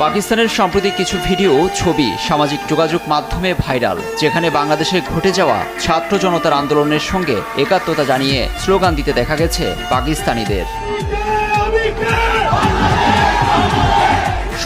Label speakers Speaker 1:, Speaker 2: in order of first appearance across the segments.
Speaker 1: পাকিস্তানের সাম্প্রতিক কিছু ভিডিও ছবি সামাজিক যোগাযোগ মাধ্যমে ভাইরাল, যেখানে বাংলাদেশে ঘটে যাওয়া ছাত্র জনতার আন্দোলনের সঙ্গে একাত্মতা জানিয়ে স্লোগান দিতে দেখা গেছে পাকিস্তানিদের।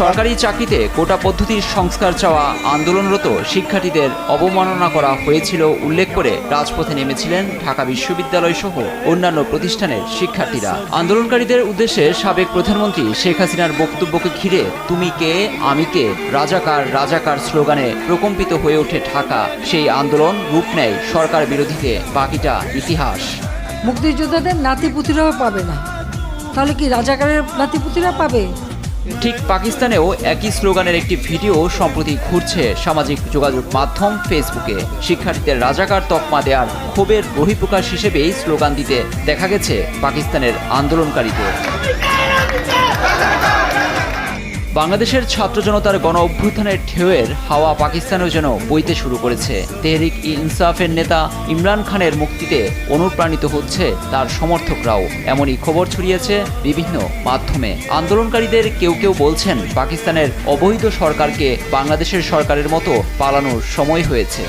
Speaker 1: সরকারি চাকরিতে কোটা পদ্ধতির সংস্কার চাওয়া আন্দোলনরত শিক্ষার্থীদের অবমাননা করা হয়েছিল উল্লেখ করে রাজপথে নেমেছিলেন ঢাকা বিশ্ববিদ্যালয় সহ অন্যান্য প্রতিষ্ঠানের শিক্ষার্থীরা। আন্দোলনকারীদের উদ্দেশ্যে সাবেক প্রধানমন্ত্রী শেখ হাসিনার বক্তব্যকে ঘিরে তুমি কে আমি কে রাজাকার রাজাকার স্লোগানে প্রকম্পিত হয়ে ওঠে ঢাকা। সেই আন্দোলন রূপ নেয় সরকার বিরোধীতে, বাকিটা ইতিহাস।
Speaker 2: মুক্তিযোদ্ধাদের নাতিপুতিরাও পাবে না, তাহলে কি রাজাকারের নাতিপুতিরা পাবে?
Speaker 1: ঠিক পাকিস্তানেও একই স্লোগানের একটি ভিডিও সম্প্রতি ঘুরছে সামাজিক যোগাযোগ মাধ্যম ফেসবুকে। শিক্ষার্থীদের রাজাকার তকমা দেওয়ার ক্ষোভের বহিঃপ্রকাশ হিসেবেই স্লোগান দিতে দেখা গেছে পাকিস্তানের আন্দোলনকারীদের। বাংলাদেশের ছাত্র জনতার গণ অভ্যুত্থানের ঢেউয়ের হাওয়া পাকিস্তানেও যেন বইতে শুরু করেছে। তেহরিক ই ইনসাফের নেতা ইমরান খানের মুক্তিতে অনুপ্রাণিত হচ্ছে তার সমর্থকরাও, এমনই খবর ছড়িয়েছে বিভিন্ন মাধ্যমে। আন্দোলনকারীদের কেউ কেউ বলছেন পাকিস্তানের অবৈধ সরকারকে বাংলাদেশের সরকারের মতো পালানোর সময় হয়েছে।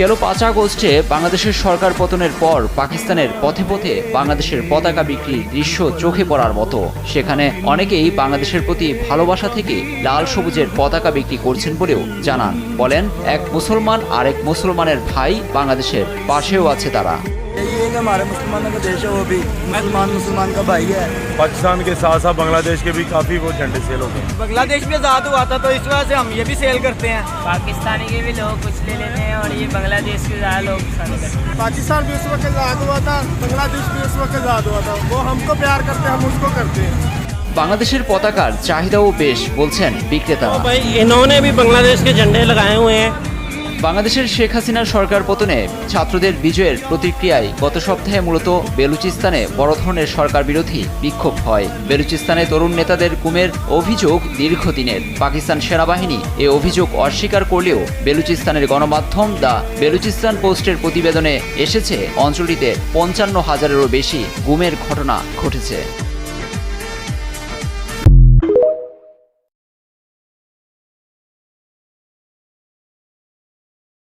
Speaker 1: গেল 5 আগস্টে বাংলাদেশের সরকার পতনের পর পাকিস্তানের পথে পথে বাংলাদেশের পতাকা বিক্রির দৃশ্য চোখে পড়ার মতো। সেখানে অনেকেই বাংলাদেশের প্রতি ভালোবাসা থেকে লাল সবুজের পতাকা বিক্রি করছেন বলেও জানান। বলেন, এক মুসলমান আরেক মুসলমানের ভাই, বাংলাদেশের পাশেও আছে তারা।
Speaker 3: हमारे मुसलमानों का देश है, वो भी मुसलमान का भाई है।
Speaker 4: पाकिस्तान के साथ साथ बांग्लादेश के भी काफी वो झंडे सेल हो गए।
Speaker 3: बांग्लादेश में आजाद हुआ था तो इस वजह से हम ये भी सेल करते हैं।
Speaker 5: पाकिस्तानी के भी लोग कुछ ले लेते हैं और ये बांग्लादेश के ज़्यादा लोग पसंद करते हैं।
Speaker 4: पाकिस्तान भी उस वक्त आजाद हुआ था, बांग्लादेश भी उस वक्त आजाद हुआ था। वो हमको प्यार करते हैं, हम उसको करते हैं।
Speaker 1: বাংলাদেশের পতাকার চাহিদাও বেশ বলছেন বিক্রেতারা।
Speaker 5: भाई इन्होंने भी बांग्लादेश के झंडे लगाए हुए हैं।
Speaker 1: বাংলাদেশের শেখ হাসিনার সরকার পতনে ছাত্রদের বিজয়ের প্রতিক্রিয়ায় গত সপ্তাহে মূলত বেলুচিস্তানে বড় ধরনের সরকার বিরোধী বিক্ষোভ হয়। বেলুচিস্তানে তরুণ নেতাদের গুমের অভিযোগ দীর্ঘদিনের। পাকিস্তান সেনাবাহিনী এ অভিযোগ অস্বীকার করলেও বেলুচিস্তানের গণমাধ্যম দ্য বেলুচিস্তান পোস্টের প্রতিবেদনে এসেছে অঞ্চলটিতে 55,000-এরও বেশি গুমের ঘটনা ঘটেছে।